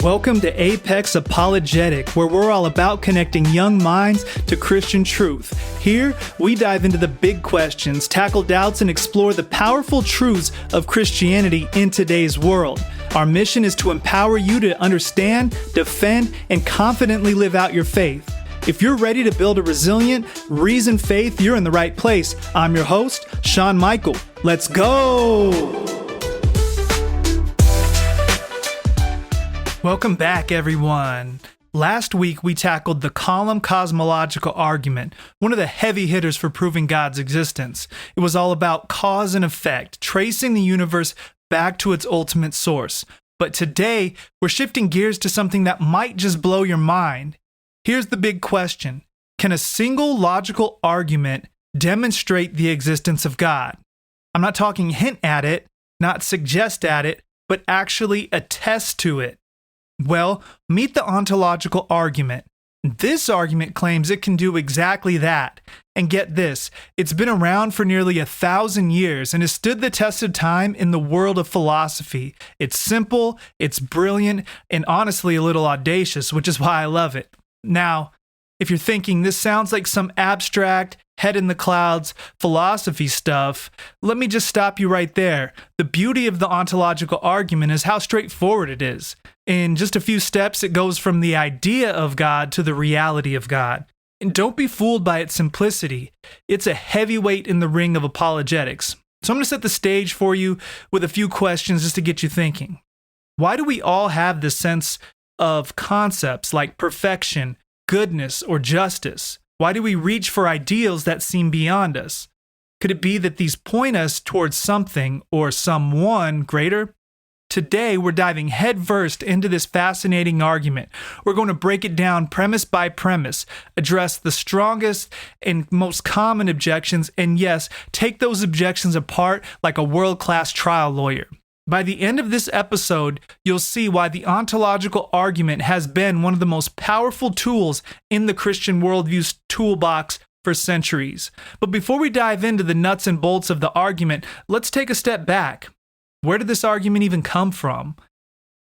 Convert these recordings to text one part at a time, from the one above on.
Welcome to Apex ApologetIQ, where we're all about connecting young minds to Christian truth. Here, we dive into the big questions, tackle doubts, and explore the powerful truths of Christianity in today's world. Our mission is to empower you to understand, defend, and confidently live out your faith. If you're ready to build a resilient, reasoned faith, you're in the right place. I'm your host, Shaun Michael. Let's go! Welcome back, everyone. Last week, we tackled the column cosmological argument, one of the heavy hitters for proving God's existence. It was all about cause and effect, tracing the universe back to its ultimate source. But today, we're shifting gears to something that might just blow your mind. Here's the big question. Can a single logical argument demonstrate the existence of God? I'm not talking hint at it, not suggest at it, but actually attest to it. Well, meet the ontological argument. This argument claims it can do exactly that. And get this, it's been around for nearly 1,000 years and has stood the test of time in the world of philosophy. It's simple, it's brilliant, and honestly a little audacious, which is why I love it. Now, if you're thinking this sounds like some abstract, head in the clouds philosophy stuff, let me just stop you right there. The beauty of the ontological argument is how straightforward it is. In just a few steps, it goes from the idea of God to the reality of God. And don't be fooled by its simplicity. It's a heavyweight in the ring of apologetics. So I'm going to set the stage for you with a few questions just to get you thinking. Why do we all have this sense of concepts like perfection, goodness, or justice? Why do we reach for ideals that seem beyond us? Could it be that these point us towards something or someone greater? Today, we're diving headfirst into this fascinating argument. We're going to break it down premise by premise, address the strongest and most common objections, and yes, take those objections apart like a world-class trial lawyer. By the end of this episode, you'll see why the ontological argument has been one of the most powerful tools in the Christian worldview's toolbox for centuries. But before we dive into the nuts and bolts of the argument, let's take a step back. Where did this argument even come from?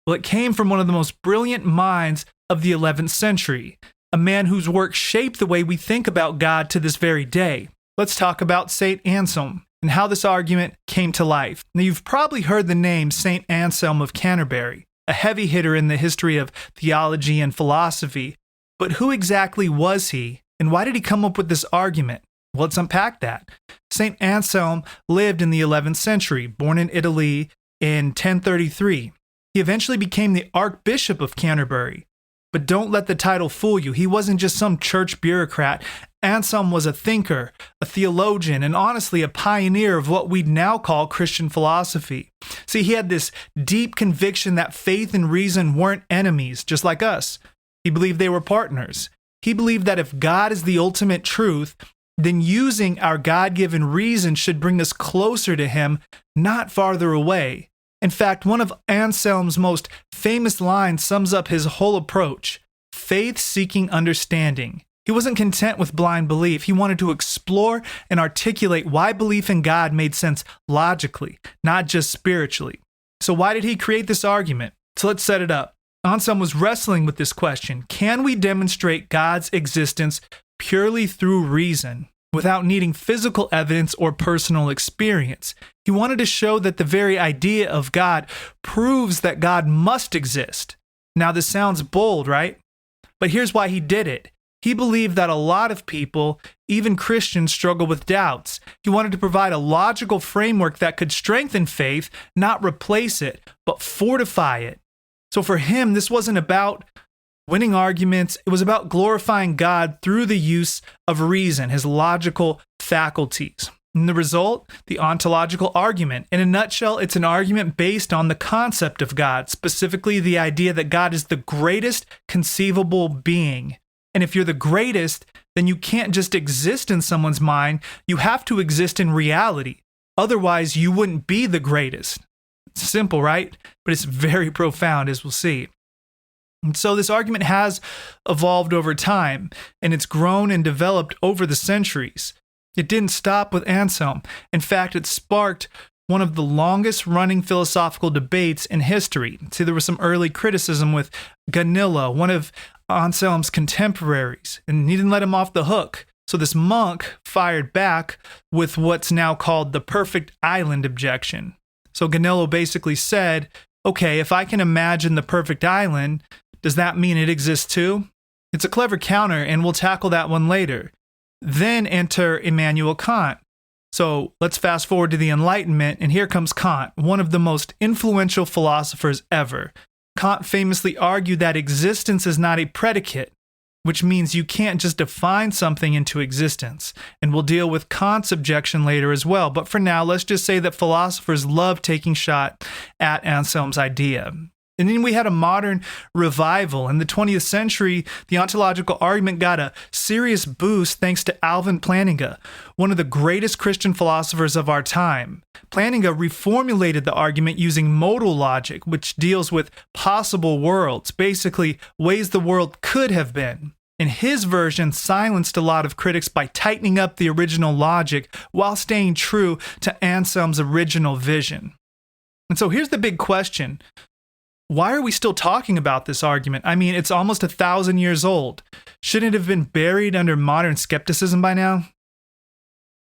Well, it came from one of the most brilliant minds of the 11th century, a man whose work shaped the way we think about God to this very day. Let's talk about St. Anselm and how this argument came to life. Now, you've probably heard the name St. Anselm of Canterbury, a heavy hitter in the history of theology and philosophy. But who exactly was he, and why did he come up with this argument? Well, let's unpack that. St. Anselm lived in the 11th century, born in Italy in 1033. He eventually became the Archbishop of Canterbury. But don't let the title fool you. He wasn't just some church bureaucrat. Anselm was a thinker, a theologian, and honestly a pioneer of what we'd now call Christian philosophy. See, he had this deep conviction that faith and reason weren't enemies, just like us. He believed they were partners. He believed that if God is the ultimate truth, then using our God-given reason should bring us closer to Him, not farther away. In fact, one of Anselm's most famous lines sums up his whole approach: faith seeking understanding. He wasn't content with blind belief. He wanted to explore and articulate why belief in God made sense logically, not just spiritually. So why did he create this argument? So let's set it up. Anselm was wrestling with this question: can we demonstrate God's existence purely through reason, without needing physical evidence or personal experience? He wanted to show that the very idea of God proves that God must exist. Now, this sounds bold, right? But here's why he did it. He believed that a lot of people, even Christians, struggle with doubts. He wanted to provide a logical framework that could strengthen faith, not replace it, but fortify it. So for him, this wasn't about winning arguments. It was about glorifying God through the use of reason, his logical faculties. And the result, the ontological argument. In a nutshell, it's an argument based on the concept of God, specifically the idea that God is the greatest conceivable being. And if you're the greatest, then you can't just exist in someone's mind. You have to exist in reality. Otherwise, you wouldn't be the greatest. It's simple, right? But it's very profound, as we'll see. And so this argument has evolved over time, and it's grown and developed over the centuries. It didn't stop with Anselm. In fact, it sparked one of the longest running philosophical debates in history. See, there was some early criticism with Gaunilo, one of Anselm's contemporaries, and he didn't let him off the hook. So this monk fired back with what's now called the perfect island objection. So Gaunilo basically said, okay, if I can imagine the perfect island, does that mean it exists too? It's a clever counter, and we'll tackle that one later. Then enter Immanuel Kant. So let's fast forward to the Enlightenment, and here comes Kant, one of the most influential philosophers ever. Kant famously argued that existence is not a predicate, which means you can't just define something into existence. And we'll deal with Kant's objection later as well. But for now, let's just say that philosophers love taking shot at Anselm's idea. And then we had a modern revival. In the 20th century, the ontological argument got a serious boost thanks to Alvin Plantinga, one of the greatest Christian philosophers of our time. Plantinga reformulated the argument using modal logic, which deals with possible worlds, basically ways the world could have been. And his version silenced a lot of critics by tightening up the original logic while staying true to Anselm's original vision. And so here's the big question. Why are we still talking about this argument? I mean, it's almost 1,000 years old. Shouldn't it have been buried under modern skepticism by now?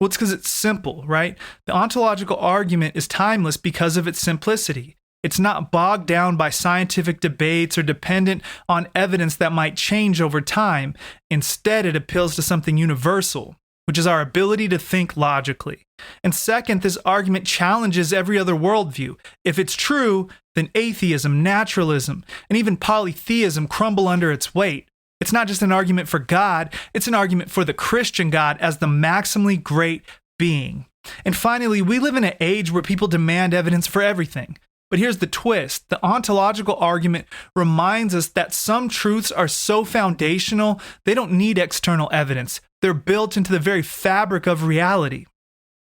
Well, it's because it's simple, right? The ontological argument is timeless because of its simplicity. It's not bogged down by scientific debates or dependent on evidence that might change over time. Instead, it appeals to something universal, which is our ability to think logically. And second, this argument challenges every other worldview. If it's true, then atheism, naturalism, and even polytheism crumble under its weight. It's not just an argument for God, it's an argument for the Christian God as the maximally great being. And finally, we live in an age where people demand evidence for everything. But here's the twist. The ontological argument reminds us that some truths are so foundational, they don't need external evidence. They're built into the very fabric of reality.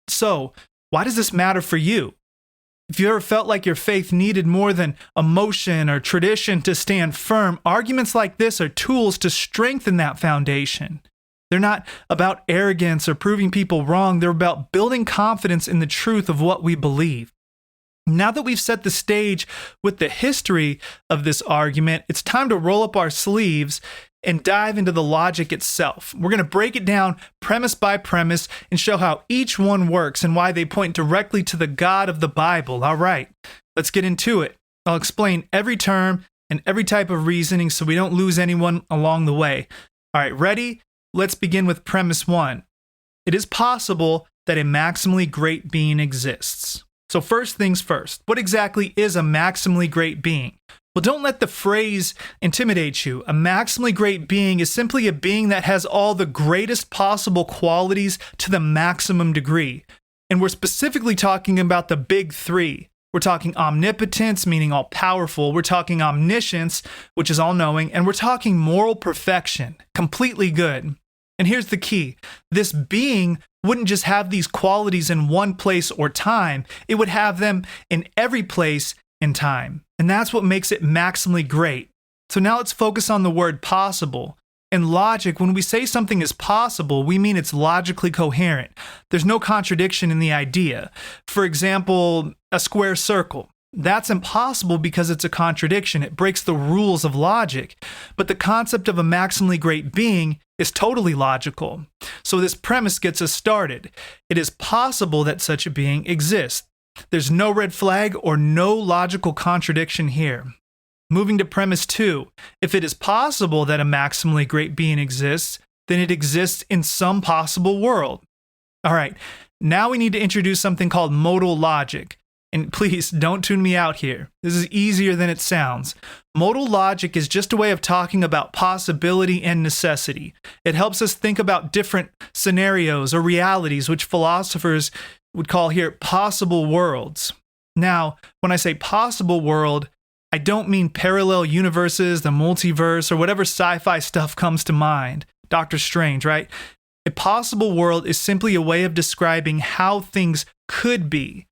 So, why does this matter for you? If you ever felt like your faith needed more than emotion or tradition to stand firm, arguments like this are tools to strengthen that foundation. They're not about arrogance or proving people wrong. They're about building confidence in the truth of what we believe. Now that we've set the stage with the history of this argument, it's time to roll up our sleeves and dive into the logic itself. We're going to break it down premise by premise and show how each one works and why they point directly to the God of the Bible. All right, let's get into it. I'll explain every term and every type of reasoning so we don't lose anyone along the way. All right, ready? Let's begin with premise 1. It is possible that a maximally great being exists. So first things first, what exactly is a maximally great being? Well, don't let the phrase intimidate you. A maximally great being is simply a being that has all the greatest possible qualities to the maximum degree. And we're specifically talking about the big three. We're talking omnipotence, meaning all powerful. We're talking omniscience, which is all knowing. And we're talking moral perfection, completely good. And here's the key. This being wouldn't just have these qualities in one place or time. It would have them in every place and time. And that's what makes it maximally great. So now let's focus on the word possible. In logic, when we say something is possible, we mean it's logically coherent. There's no contradiction in the idea. For example, a square circle. That's impossible because it's a contradiction. It breaks the rules of logic. But the concept of a maximally great being is totally logical. So this premise gets us started. It is possible that such a being exists. There's no red flag or no logical contradiction here. Moving to premise 2, if it is possible that a maximally great being exists, then it exists in some possible world. All right, now we need to introduce something called modal logic. And please don't tune me out here. This is easier than it sounds. Modal logic is just a way of talking about possibility and necessity. It helps us think about different scenarios or realities, which philosophers would call here possible worlds. Now, when I say possible world, I don't mean parallel universes, the multiverse, or whatever sci-fi stuff comes to mind. Doctor Strange, right? A possible world is simply a way of describing how things could be.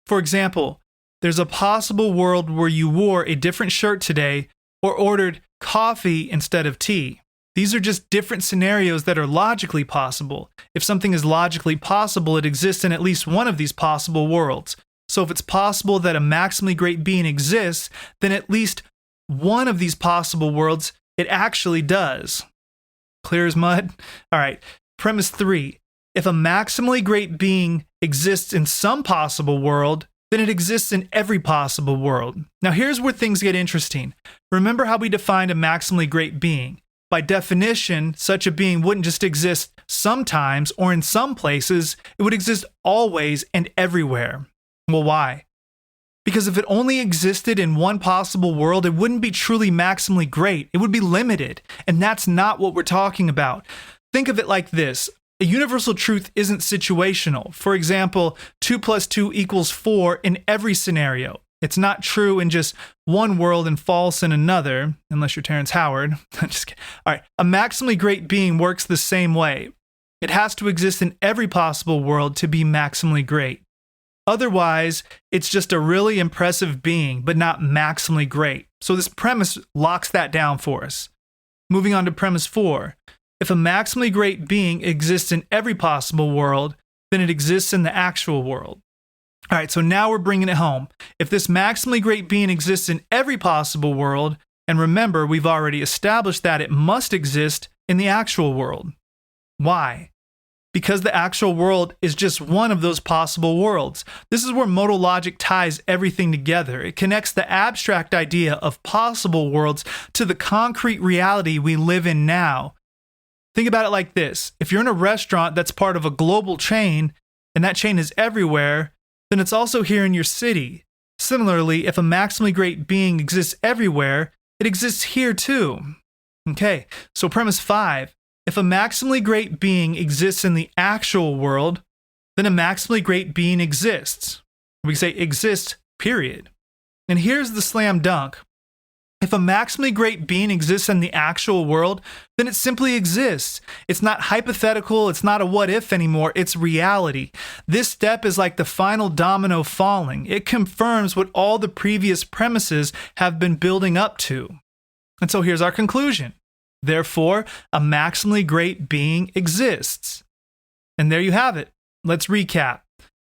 For example, there's a possible world where you wore a different shirt today or ordered coffee instead of tea. These are just different scenarios that are logically possible. If something is logically possible, it exists in at least one of these possible worlds. So if it's possible that a maximally great being exists, then at least one of these possible worlds, it actually does. Clear as mud? All right, premise 3. If a maximally great being exists in some possible world, then it exists in every possible world. Now here's where things get interesting. Remember how we defined a maximally great being? By definition, such a being wouldn't just exist sometimes or in some places, it would exist always and everywhere. Well, why? Because if it only existed in one possible world, it wouldn't be truly maximally great. It would be limited, and that's not what we're talking about. Think of it like this. A universal truth isn't situational. For example, 2 + 2 = 4 in every scenario. It's not true in just one world and false in another, unless you're Terrence Howard. Just kidding. All right, a maximally great being works the same way. It has to exist in every possible world to be maximally great. Otherwise, it's just a really impressive being, but not maximally great. So this premise locks that down for us. Moving on to premise 4. If a maximally great being exists in every possible world, then it exists in the actual world. All right, so now we're bringing it home. If this maximally great being exists in every possible world, and remember, we've already established that it must exist in the actual world. Why? Because the actual world is just one of those possible worlds. This is where modal logic ties everything together. It connects the abstract idea of possible worlds to the concrete reality we live in now. Think about it like this. If you're in a restaurant that's part of a global chain, and that chain is everywhere, then it's also here in your city. Similarly, if a maximally great being exists everywhere, it exists here too. Okay, so premise 5. If a maximally great being exists in the actual world, then a maximally great being exists. We say exists, period. And here's the slam dunk. If a maximally great being exists in the actual world, then it simply exists. It's not hypothetical, it's not a what if anymore, it's reality. This step is like the final domino falling. It confirms what all the previous premises have been building up to. And so here's our conclusion. Therefore, a maximally great being exists. And there you have it. Let's recap.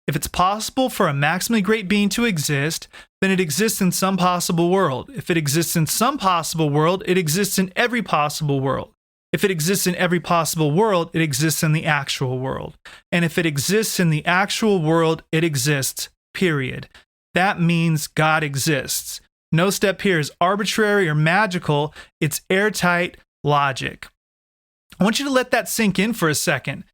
If it's possible for a maximally great being to exist, then it exists in some possible world. If it exists in some possible world, it exists in every possible world. If it exists in every possible world, it exists in the actual world. And if it exists in the actual world, it exists, period. That means God exists. No step here is arbitrary or magical. It's airtight logic. I want you to let that sink in for a second.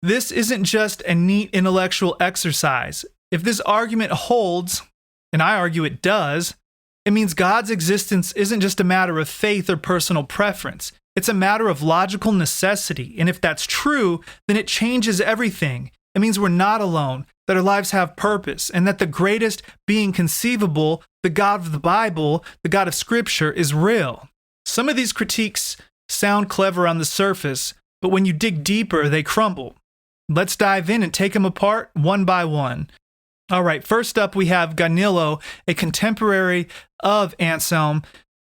This isn't just a neat intellectual exercise. If this argument holds, and I argue it does, it means God's existence isn't just a matter of faith or personal preference. It's a matter of logical necessity. And if that's true, then it changes everything. It means we're not alone, that our lives have purpose, and that the greatest being conceivable, the God of the Bible, the God of Scripture, is real. Some of these critiques sound clever on the surface, but when you dig deeper, they crumble. Let's dive in and take them apart one by one. All right, first up we have Gaunilo, a contemporary of Anselm.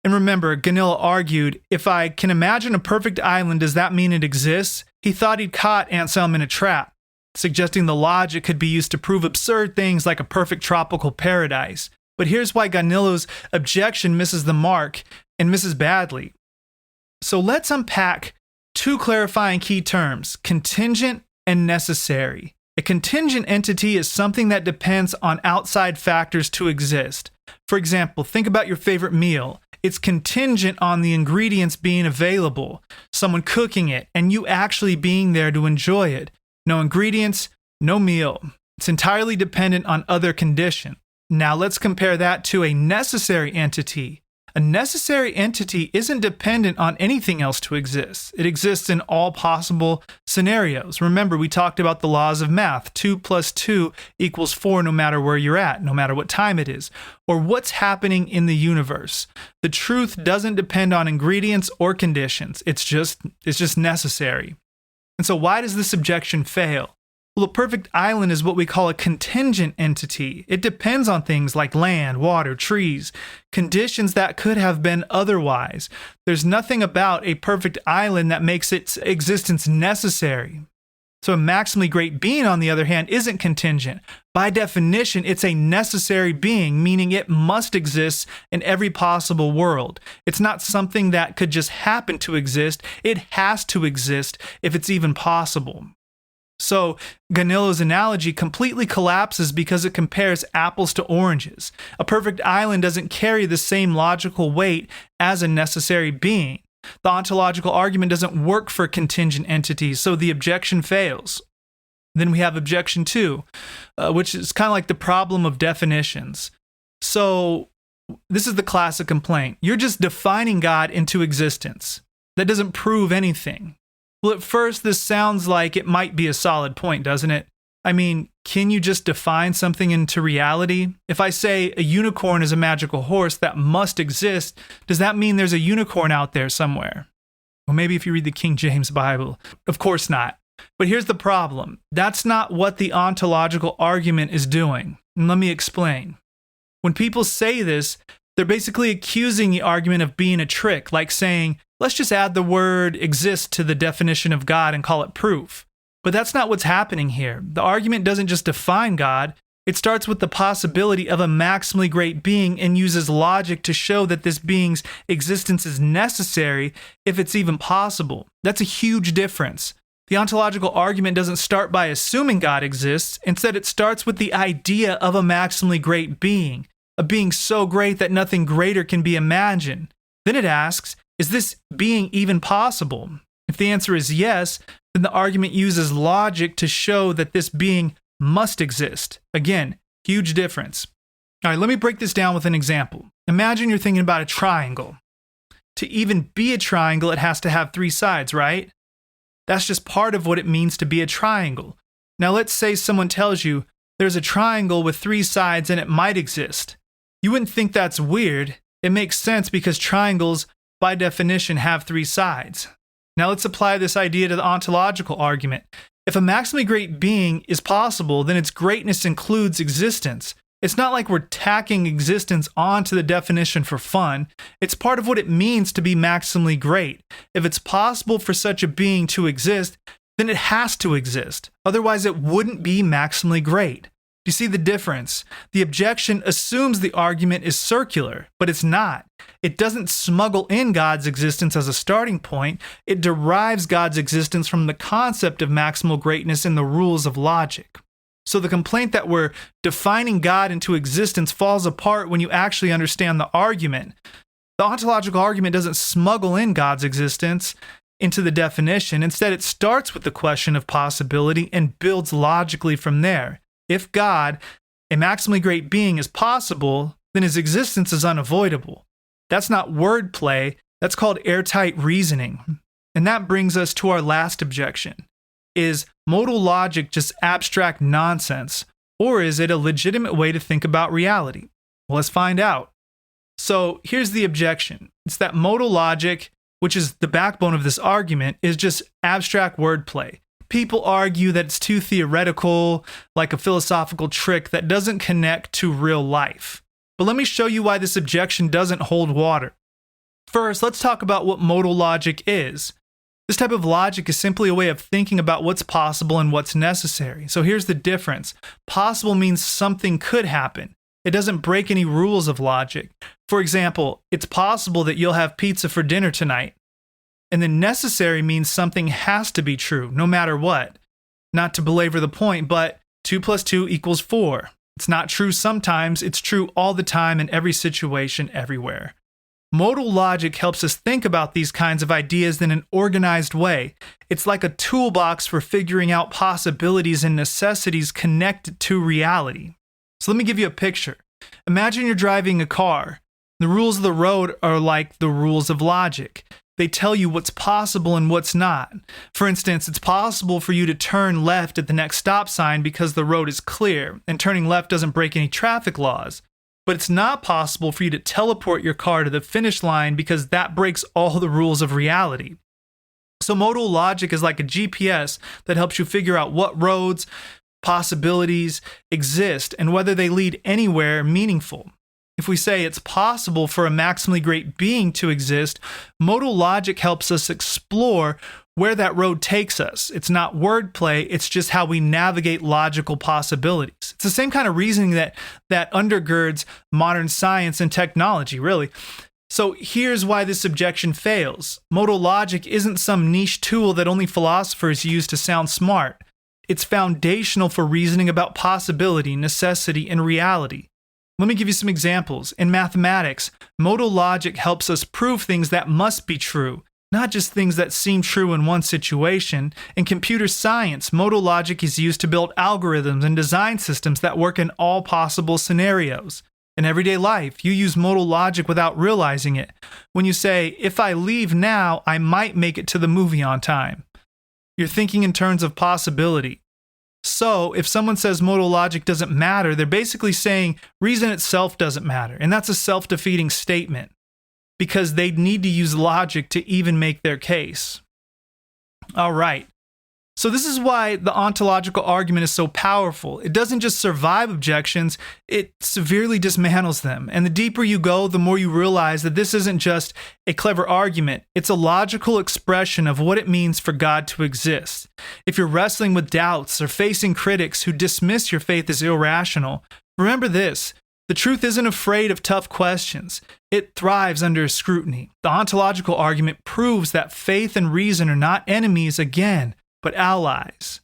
And remember, Gaunilo argued, if I can imagine a perfect island, does that mean it exists? He thought he'd caught Anselm in a trap, suggesting the logic could be used to prove absurd things like a perfect tropical paradise. But here's why Gaunilo's objection misses the mark and misses badly. So let's unpack two clarifying key terms, contingent and necessary. A contingent entity is something that depends on outside factors to exist. For example, think about your favorite meal. It's contingent on the ingredients being available, someone cooking it, and you actually being there to enjoy it. No ingredients, no meal. It's entirely dependent on other conditions. Now let's compare that to a necessary entity. A necessary entity isn't dependent on anything else to exist. It exists in all possible scenarios. Remember, we talked about the laws of math. 2 + 2 = 4 no matter where you're at, no matter what time it is, or what's happening in the universe. The truth doesn't depend on ingredients or conditions. It's just necessary. And so why does this objection fail? Well, a perfect island is what we call a contingent entity. It depends on things like land, water, trees, conditions that could have been otherwise. There's nothing about a perfect island that makes its existence necessary. So a maximally great being, on the other hand, isn't contingent. By definition, it's a necessary being, meaning it must exist in every possible world. It's not something that could just happen to exist. It has to exist if it's even possible. So Gaunilo's analogy completely collapses because it compares apples to oranges. A perfect island doesn't carry the same logical weight as a necessary being. The ontological argument doesn't work for contingent entities, so the objection fails. Then we have objection 2, which is kind of like the problem of definitions. So this is the classic complaint. You're just defining God into existence. That doesn't prove anything. Well, at first, this sounds like it might be a solid point, doesn't it? I mean, can you just define something into reality? If I say a unicorn is a magical horse that must exist, does that mean there's a unicorn out there somewhere? Well, maybe if you read the King James Bible. Of course not. But here's the problem. That's not what the ontological argument is doing. And let me explain. When people say this, they're basically accusing the argument of being a trick, like saying, let's just add the word exist to the definition of God and call it proof. But that's not what's happening here. The argument doesn't just define God. It starts with the possibility of a maximally great being and uses logic to show that this being's existence is necessary if it's even possible. That's a huge difference. The ontological argument doesn't start by assuming God exists. Instead, it starts with the idea of a maximally great being, a being so great that nothing greater can be imagined. Then it asks, is this being even possible? If the answer is yes, then the argument uses logic to show that this being must exist. Again, huge difference. All right, let me break this down with an example. Imagine you're thinking about a triangle. To even be a triangle, it has to have 3 sides, right? That's just part of what it means to be a triangle. Now let's say someone tells you there's a triangle with 3 sides and it might exist. You wouldn't think that's weird. It makes sense because triangles, by definition, have 3 sides. Now let's apply this idea to the ontological argument. If a maximally great being is possible, then its greatness includes existence. It's not like we're tacking existence onto the definition for fun. It's part of what it means to be maximally great. If it's possible for such a being to exist, then it has to exist. Otherwise, it wouldn't be maximally great. Do you see the difference? The objection assumes the argument is circular, but it's not. It doesn't smuggle in God's existence as a starting point. It derives God's existence from the concept of maximal greatness in the rules of logic. So the complaint that we're defining God into existence falls apart when you actually understand the argument. The ontological argument doesn't smuggle in God's existence into the definition. Instead, it starts with the question of possibility and builds logically from there. If God, a maximally great being, is possible, then his existence is unavoidable. That's not wordplay. That's called airtight reasoning. And that brings us to our last objection. Is modal logic just abstract nonsense, or is it a legitimate way to think about reality? Well, let's find out. So here's the objection. It's that modal logic, which is the backbone of this argument, is just abstract wordplay. People argue that it's too theoretical, like a philosophical trick that doesn't connect to real life. But let me show you why this objection doesn't hold water. First, let's talk about what modal logic is. This type of logic is simply a way of thinking about what's possible and what's necessary. So here's the difference. Possible means something could happen. It doesn't break any rules of logic. For example, it's possible that you'll have pizza for dinner tonight. And then necessary means something has to be true, no matter what. Not to belabor the point, but 2 + 2 = 4. It's not true sometimes, it's true all the time in every situation, everywhere. Modal logic helps us think about these kinds of ideas in an organized way. It's like a toolbox for figuring out possibilities and necessities connected to reality. So let me give you a picture. Imagine you're driving a car. The rules of the road are like the rules of logic. They tell you what's possible and what's not. For instance, it's possible for you to turn left at the next stop sign because the road is clear, and turning left doesn't break any traffic laws. But it's not possible for you to teleport your car to the finish line because that breaks all the rules of reality. So modal logic is like a GPS that helps you figure out what roads, possibilities exist and whether they lead anywhere meaningful. If we say it's possible for a maximally great being to exist, modal logic helps us explore where that road takes us. It's not wordplay, it's just how we navigate logical possibilities. It's the same kind of reasoning that undergirds modern science and technology, really. So here's why this objection fails. Modal logic isn't some niche tool that only philosophers use to sound smart. It's foundational for reasoning about possibility, necessity, and reality. Let me give you some examples. In mathematics, modal logic helps us prove things that must be true, not just things that seem true in one situation. In computer science, modal logic is used to build algorithms and design systems that work in all possible scenarios. In everyday life, you use modal logic without realizing it. When you say, if I leave now, I might make it to the movie on time. You're thinking in terms of possibility. So, if someone says modal logic doesn't matter, they're basically saying reason itself doesn't matter. And that's a self-defeating statement, because they'd need to use logic to even make their case. All right. So this is why the ontological argument is so powerful. It doesn't just survive objections, it severely dismantles them. And the deeper you go, the more you realize that this isn't just a clever argument. It's a logical expression of what it means for God to exist. If you're wrestling with doubts or facing critics who dismiss your faith as irrational, remember this: the truth isn't afraid of tough questions. It thrives under scrutiny. The ontological argument proves that faith and reason are not enemies again, but allies.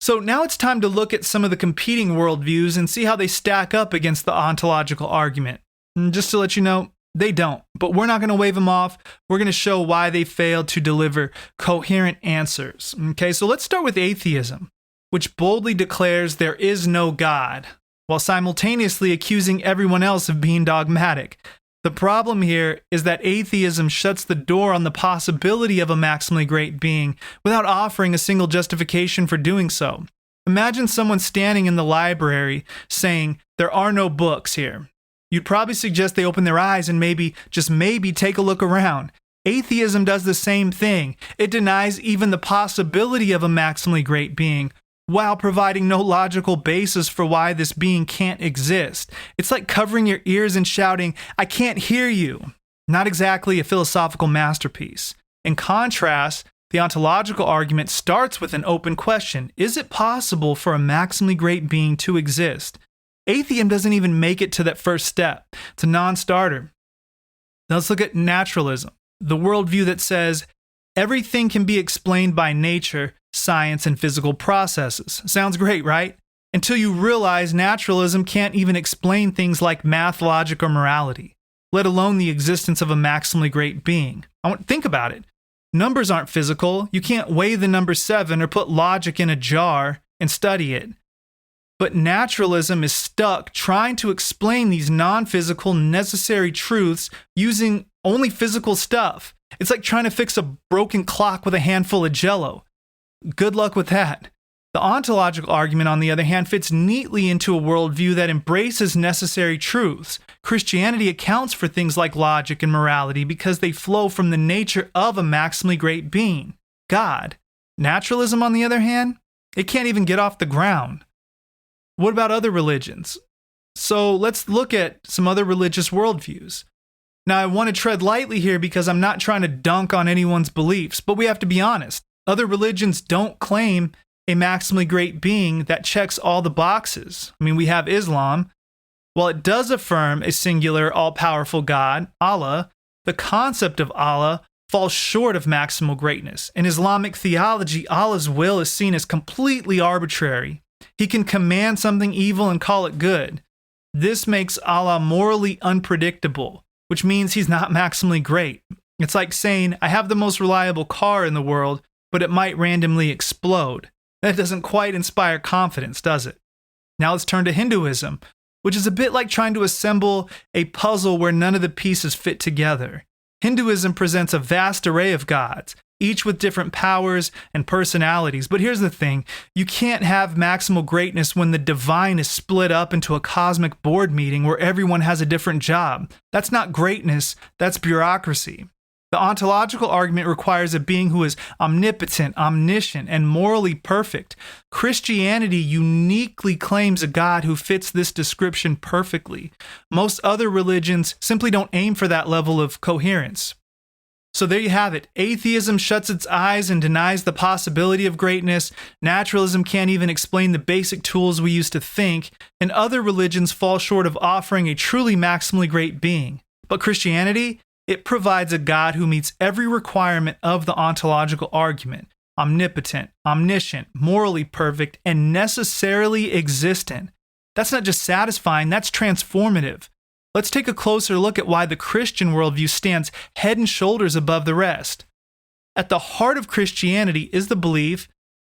So now it's time to look at some of the competing worldviews and see how they stack up against the ontological argument. And just to let you know, they don't. But we're not going to wave them off. We're going to show why they failed to deliver coherent answers. Okay, so let's start with atheism, which boldly declares there is no God, while simultaneously accusing everyone else of being dogmatic. The problem here is that atheism shuts the door on the possibility of a maximally great being without offering a single justification for doing so. Imagine someone standing in the library saying, there are no books here. You'd probably suggest they open their eyes and maybe, just maybe, take a look around. Atheism does the same thing. It denies even the possibility of a maximally great being, while providing no logical basis for why this being can't exist. It's like covering your ears and shouting, I can't hear you. Not exactly a philosophical masterpiece. In contrast, the ontological argument starts with an open question. Is it possible for a maximally great being to exist? Atheism doesn't even make it to that first step. It's a non-starter. Now let's look at naturalism, the worldview that says everything can be explained by nature, science, and physical processes. Sounds great, right? Until you realize naturalism can't even explain things like math, logic, or morality, let alone the existence of a maximally great being. Think about it. Numbers aren't physical. You can't weigh the number 7 or put logic in a jar and study it. But naturalism is stuck trying to explain these non-physical, necessary truths using only physical stuff. It's like trying to fix a broken clock with a handful of Jell-O. Good luck with that. The ontological argument, on the other hand, fits neatly into a worldview that embraces necessary truths. Christianity accounts for things like logic and morality because they flow from the nature of a maximally great being, God. Naturalism, on the other hand, it can't even get off the ground. What about other religions? So let's look at some other religious worldviews. Now, I want to tread lightly here because I'm not trying to dunk on anyone's beliefs, but we have to be honest. Other religions don't claim a maximally great being that checks all the boxes. I mean, we have Islam. While it does affirm a singular, all-powerful God, Allah, the concept of Allah falls short of maximal greatness. In Islamic theology, Allah's will is seen as completely arbitrary. He can command something evil and call it good. This makes Allah morally unpredictable, which means he's not maximally great. It's like saying, I have the most reliable car in the world, but it might randomly explode. That doesn't quite inspire confidence, does it? Now let's turn to Hinduism, which is a bit like trying to assemble a puzzle where none of the pieces fit together. Hinduism presents a vast array of gods, each with different powers and personalities. But here's the thing, you can't have maximal greatness when the divine is split up into a cosmic board meeting where everyone has a different job. That's not greatness, that's bureaucracy. The ontological argument requires a being who is omnipotent, omniscient, and morally perfect. Christianity uniquely claims a God who fits this description perfectly. Most other religions simply don't aim for that level of coherence. So there you have it. Atheism shuts its eyes and denies the possibility of greatness. Naturalism can't even explain the basic tools we use to think. And other religions fall short of offering a truly maximally great being. But Christianity, it provides a God who meets every requirement of the ontological argument. Omnipotent, omniscient, morally perfect, and necessarily existent. That's not just satisfying, that's transformative. Let's take a closer look at why the Christian worldview stands head and shoulders above the rest. At the heart of Christianity is the belief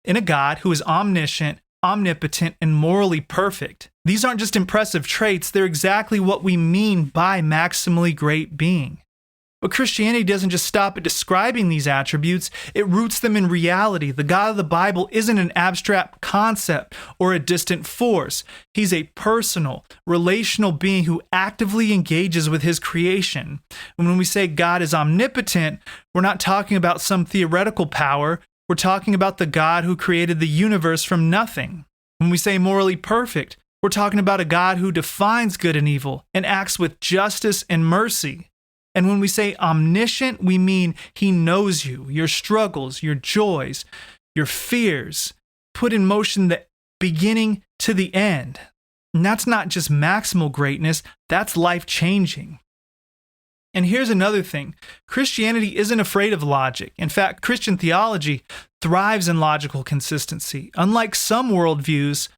in a God who is omniscient, omnipotent, and morally perfect. These aren't just impressive traits, they're exactly what we mean by maximally great being. But Christianity doesn't just stop at describing these attributes, it roots them in reality. The God of the Bible isn't an abstract concept or a distant force. He's a personal, relational being who actively engages with his creation. And when we say God is omnipotent, we're not talking about some theoretical power, we're talking about the God who created the universe from nothing. When we say morally perfect, we're talking about a God who defines good and evil and acts with justice and mercy. And when we say omniscient, we mean he knows you, your struggles, your joys, your fears, put in motion the beginning to the end. And that's not just maximal greatness, that's life-changing. And here's another thing. Christianity isn't afraid of logic. In fact, Christian theology thrives in logical consistency. Unlike some worldviews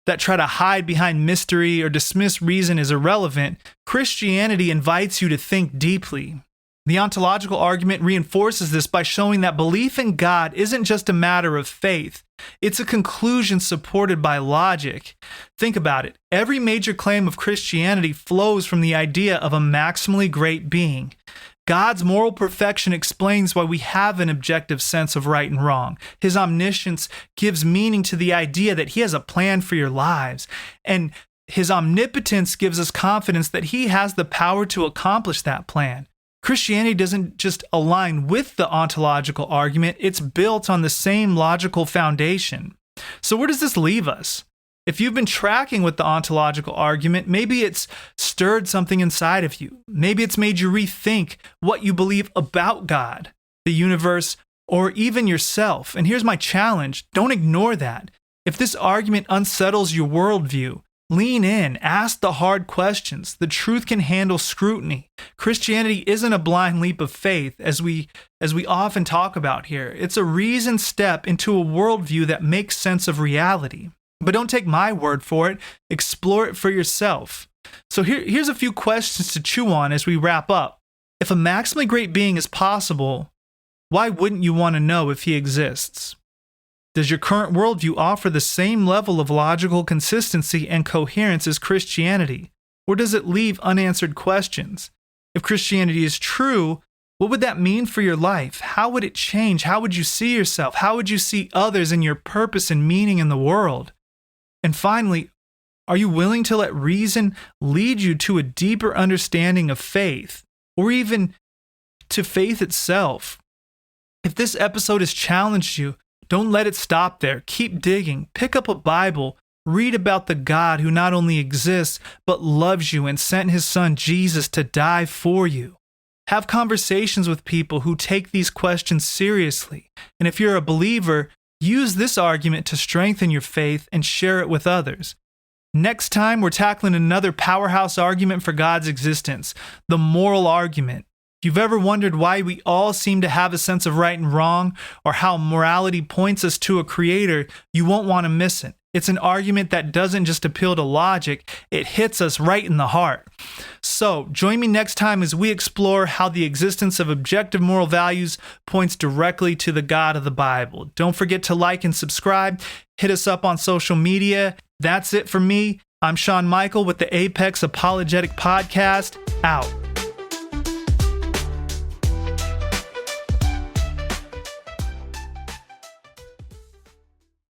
that try to hide behind mystery or dismiss reason as irrelevant, Christianity invites you to think deeply. The ontological argument reinforces this by showing that belief in God isn't just a matter of faith. It's a conclusion supported by logic. Think about it. Every major claim of Christianity flows from the idea of a maximally great being. God's moral perfection explains why we have an objective sense of right and wrong. His omniscience gives meaning to the idea that he has a plan for your lives. And his omnipotence gives us confidence that he has the power to accomplish that plan. Christianity doesn't just align with the ontological argument, it's built on the same logical foundation. So where does this leave us? If you've been tracking with the ontological argument, maybe it's stirred something inside of you. Maybe it's made you rethink what you believe about God, the universe, or even yourself. And here's my challenge. Don't ignore that. If this argument unsettles your worldview, lean in, ask the hard questions. The truth can handle scrutiny. Christianity isn't a blind leap of faith, as we often talk about here. It's a reasoned step into a worldview that makes sense of reality. But don't take my word for it. Explore it for yourself. So here's a few questions to chew on as we wrap up. If a maximally great being is possible, why wouldn't you want to know if he exists? Does your current worldview offer the same level of logical consistency and coherence as Christianity? Or does it leave unanswered questions? If Christianity is true, what would that mean for your life? How would it change? How would you see yourself? How would you see others and your purpose and meaning in the world? And finally, are you willing to let reason lead you to a deeper understanding of faith, or even to faith itself? If this episode has challenged you, don't let it stop there. Keep digging. Pick up a Bible. Read about the God who not only exists, but loves you and sent his son Jesus to die for you. Have conversations with people who take these questions seriously. And if you're a believer, use this argument to strengthen your faith and share it with others. Next time, we're tackling another powerhouse argument for God's existence, the moral argument. If you've ever wondered why we all seem to have a sense of right and wrong, or how morality points us to a creator, you won't want to miss it. It's an argument that doesn't just appeal to logic, it hits us right in the heart. So, join me next time as we explore how the existence of objective moral values points directly to the God of the Bible. Don't forget to like and subscribe. Hit us up on social media. That's it for me. I'm Shaun Michael with the Apex Apologetic Podcast. Out.